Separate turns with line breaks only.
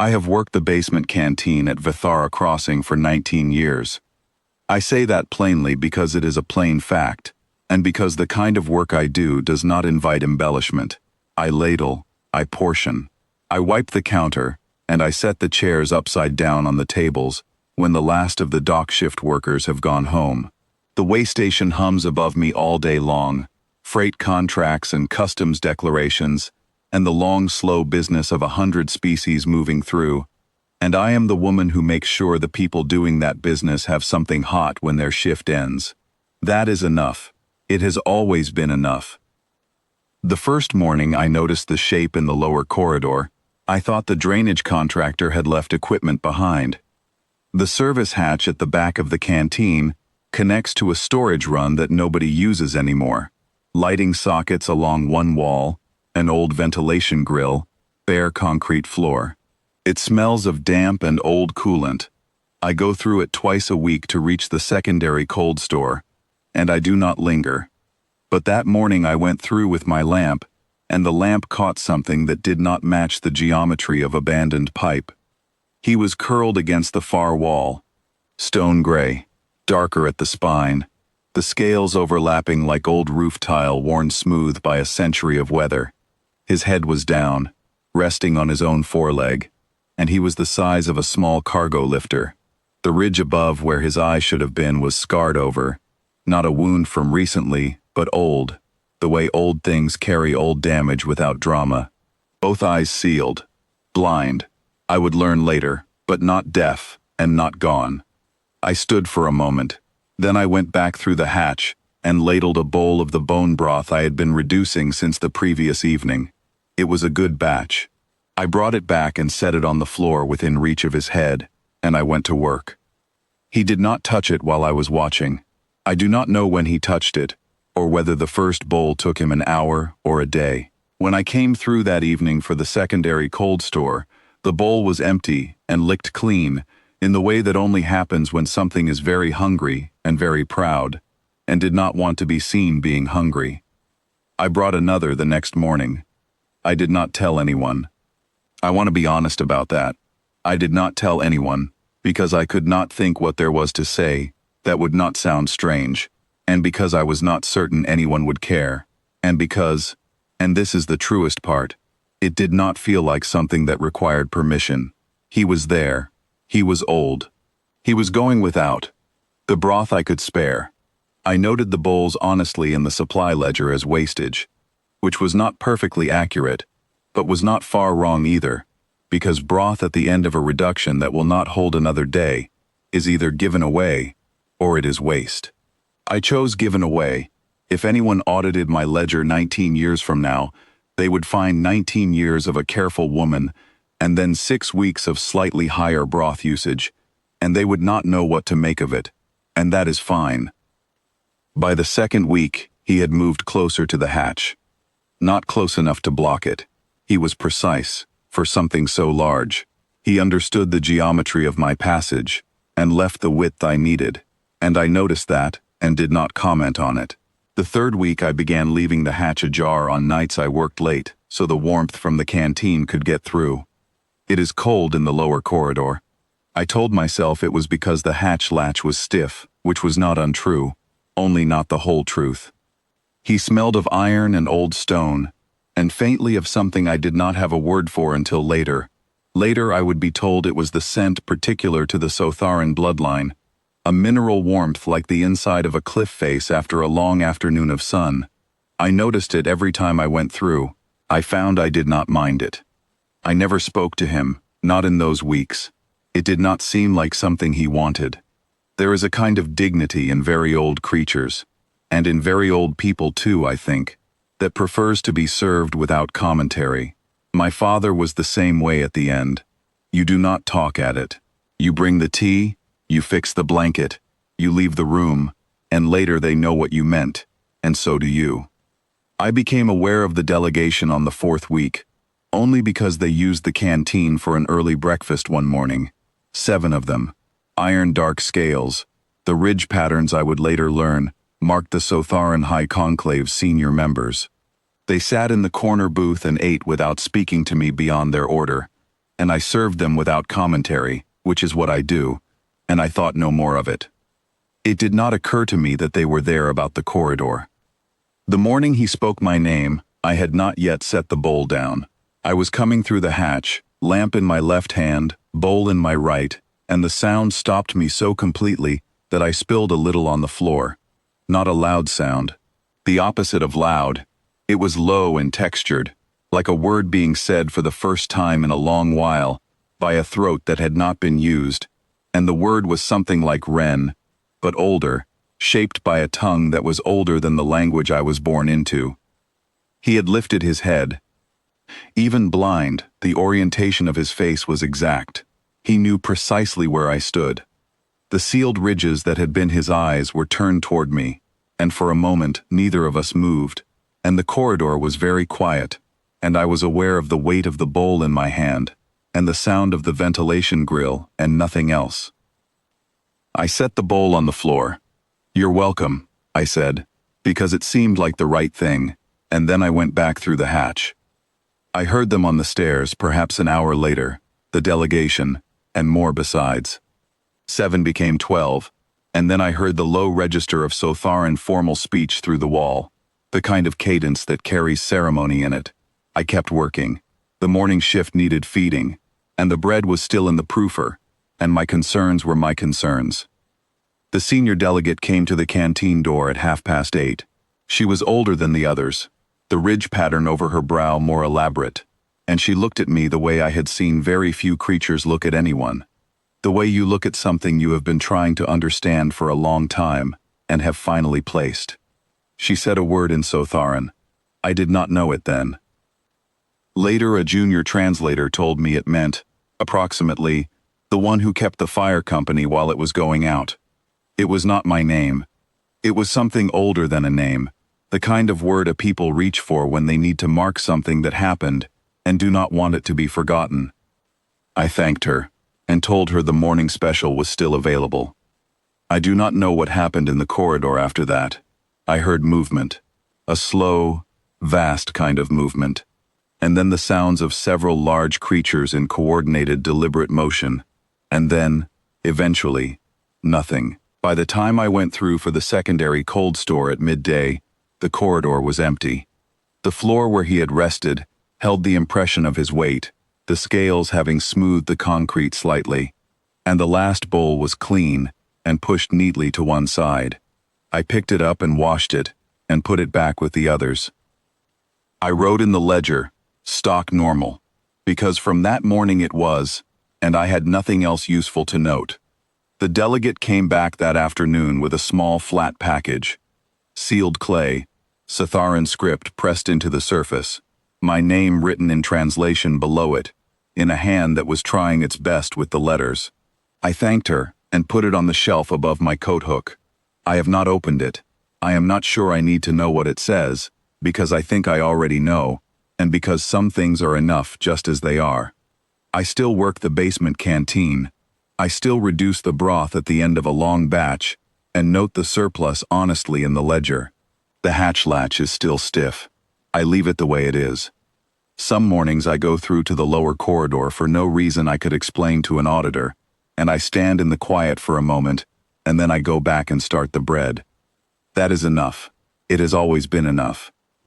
I have worked the basement canteen at Vethara Crossing for 19 years. I say that plainly because it is a plain fact, and because the kind of work I do does not invite embellishment. I ladle, I portion, I wipe the counter, and I set the chairs upside down on the tables when the last of the dock shift workers have gone home. The way station hums above me all day long, freight contracts and customs declarations, and the long, slow business of 100 species moving through, and I am the woman who makes sure the people doing that business have something hot when their shift ends. That is enough. It has always been enough. The first morning I noticed the shape in the lower corridor, I thought the drainage contractor had left equipment behind. The service hatch at the back of the canteen connects to a storage run that nobody uses anymore. Lighting sockets along one wall, an old ventilation grill, bare concrete floor. It smells of damp and old coolant. I go through it twice a week to reach the secondary cold store, and I do not linger. But that morning I went through with my lamp, and the lamp caught something that did not match the geometry of abandoned pipe. He was curled against the far wall, stone gray, darker at the spine, the scales overlapping like old roof tile worn smooth by a century of weather. His head was down, resting on his own foreleg, and he was the size of a small cargo lifter. The ridge above where his eye should have been was scarred over, not a wound from recently, but old, the way old things carry old damage without drama. Both eyes sealed, blind, I would learn later, but not deaf and not gone. I stood for a moment, then I went back through the hatch and ladled a bowl of the bone broth I had been reducing since the previous evening. It was a good batch. I brought it back and set it on the floor within reach of his head, and I went to work. He did not touch it while I was watching. I do not know when he touched it, or whether the first bowl took him an hour or a day. When I came through that evening for the secondary cold store, the bowl was empty and licked clean, in the way that only happens when something is very hungry and very proud, and did not want to be seen being hungry. I brought another the next morning. I did not tell anyone. I want to be honest about that. I did not tell anyone, because I could not think what there was to say that would not sound strange, and because I was not certain anyone would care, and because, and this is the truest part, it did not feel like something that required permission. He was there. He was old. He was going without. The broth I could spare. I noted the bowls honestly in the supply ledger as wastage, which was not perfectly accurate, but was not far wrong either, because broth at the end of a reduction that will not hold another day is either given away or it is waste. I chose given away. If anyone audited my ledger 19 years from now, they would find 19 years of a careful woman and then 6 weeks of slightly higher broth usage, and they would not know what to make of it, and that is fine. By the second week, he had moved closer to the hatch. Not close enough to block it. He was precise, for something so large. He understood the geometry of my passage, and left the width I needed, and I noticed that, and did not comment on it. The third week I began leaving the hatch ajar on nights I worked late, so the warmth from the canteen could get through. It is cold in the lower corridor. I told myself it was because the hatch latch was stiff, which was not untrue, only not the whole truth. He smelled of iron and old stone, and faintly of something I did not have a word for until later. Later I would be told it was the scent particular to the Sotharran bloodline, a mineral warmth like the inside of a cliff face after a long afternoon of sun. I noticed it every time I went through. I found I did not mind it. I never spoke to him, not in those weeks. It did not seem like something he wanted. There is a kind of dignity in very old creatures, and in very old people too, I think, that prefers to be served without commentary. My father was the same way at the end. You do not talk at it. You bring the tea, you fix the blanket, you leave the room, and later they know what you meant, and so do you. I became aware of the delegation on the fourth week, only because they used the canteen for an early breakfast one morning. 7 of them. Iron dark scales. The ridge patterns I would later learn marked the Sotharran High Conclave's senior members. They sat in the corner booth and ate without speaking to me beyond their order. and I served them without commentary, which is what I do, and I thought no more of it. It did not occur to me that they were there about the corridor. The morning he spoke my name, I had not yet set the bowl down. I was coming through the hatch, lamp in my left hand, bowl in my right, and the sound stopped me so completely that I spilled a little on the floor. Not a loud sound. The opposite of loud. It was low and textured, like a word being said for the first time in a long while, by a throat that had not been used, and the word was something like Wren, but older, shaped by a tongue that was older than the language I was born into. He had lifted his head. Even blind, the orientation of his face was exact. He knew precisely where I stood. The sealed ridges that had been his eyes were turned toward me, and for a moment neither of us moved, and the corridor was very quiet, and I was aware of the weight of the bowl in my hand, and the sound of the ventilation grill, and nothing else. I set the bowl on the floor. "You're welcome," I said, because it seemed like the right thing, and then I went back through the hatch. I heard them on the stairs perhaps an hour later, the delegation, and more besides. 7 became 12, and then I heard the low register of Sotharran formal speech through the wall, the kind of cadence that carries ceremony in it. I kept working. The morning shift needed feeding, and the bread was still in the proofer, and my concerns were my concerns. The senior delegate came to the canteen door at 8:30. She was older than the others, the ridge pattern over her brow more elaborate, and she looked at me the way I had seen very few creatures look at anyone. The way you look at something you have been trying to understand for a long time, and have finally placed. She said a word in Sotharran. I did not know it then. Later a junior translator told me it meant, approximately, the one who kept the fire company while it was going out. It was not my name. It was something older than a name, the kind of word a people reach for when they need to mark something that happened and do not want it to be forgotten. I thanked her, and told her the morning special was still available. I do not know what happened in the corridor after that. I heard movement, a slow, vast kind of movement, and then the sounds of several large creatures in coordinated, deliberate motion, and then, eventually, nothing. By the time I went through for the secondary cold store at midday, the corridor was empty. The floor where he had rested held the impression of his weight, the scales having smoothed the concrete slightly, and the last bowl was clean and pushed neatly to one side. I picked it up and washed it, and put it back with the others. I wrote in the ledger, stock normal, because from that morning it was, and I had nothing else useful to note. The delegate came back that afternoon with a small flat package. Sealed clay, Sotharran script pressed into the surface, my name written in translation below it, in a hand that was trying its best with the letters. I thanked her and put it on the shelf above my coat hook. I have not opened it. I am not sure I need to know what it says, because I think I already know, and because some things are enough just as they are. I still work the basement canteen. I still reduce the broth at the end of a long batch, and note the surplus honestly in the ledger. The hatch latch is still stiff. I leave it the way it is. Some mornings I go through to the lower corridor for no reason I could explain to an auditor, and I stand in the quiet for a moment, and then I go back and start the bread. That is enough. It has always been enough.